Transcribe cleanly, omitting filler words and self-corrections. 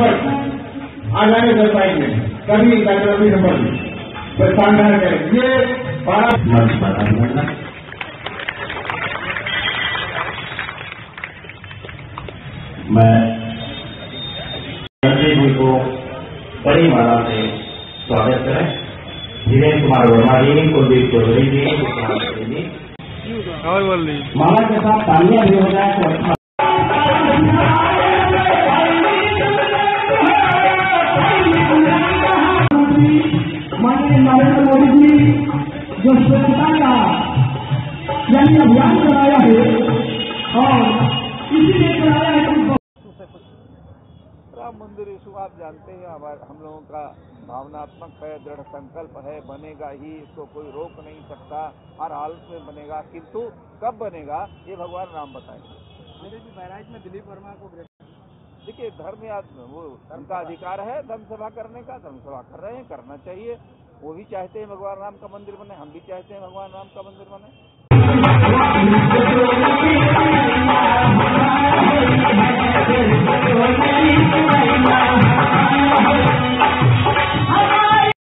Number आ जाने website में कभी कैटेगरी नंबर प्रस्थान करें। ये 12 मंच पर मैं मंत्री जी को बड़ी माला से स्वागत करें। धीरेन्द्र कुमार वर्मा जी, कुलदीप चौधरी जी, और बोल ली माला के साथ तालियां भी हो जाए तो अच्छा। माननीय नरेंद्र मोदी जी जो स्वच्छता का यानी अभियान चलाया है और इसीलिए चलाया है। राम मंदिर इशू आप जानते हैं, हम लोगों का भावनात्मक है, दृढ़ संकल्प है, बनेगा ही, इसको कोई रोक नहीं सकता, हर हालत में बनेगा, किंतु कब बनेगा ये भगवान राम बताएंगे। मेरे भी बहराइच में दिलीप वर्मा को देखिए, धर्म या वो धर्म का अधिकार है धर्म सभा करने का, धर्म सभा कर रहे हैं, करना चाहिए। वो भी चाहते हैं भगवान राम का मंदिर बने, हम भी चाहते हैं भगवान राम का मंदिर बने।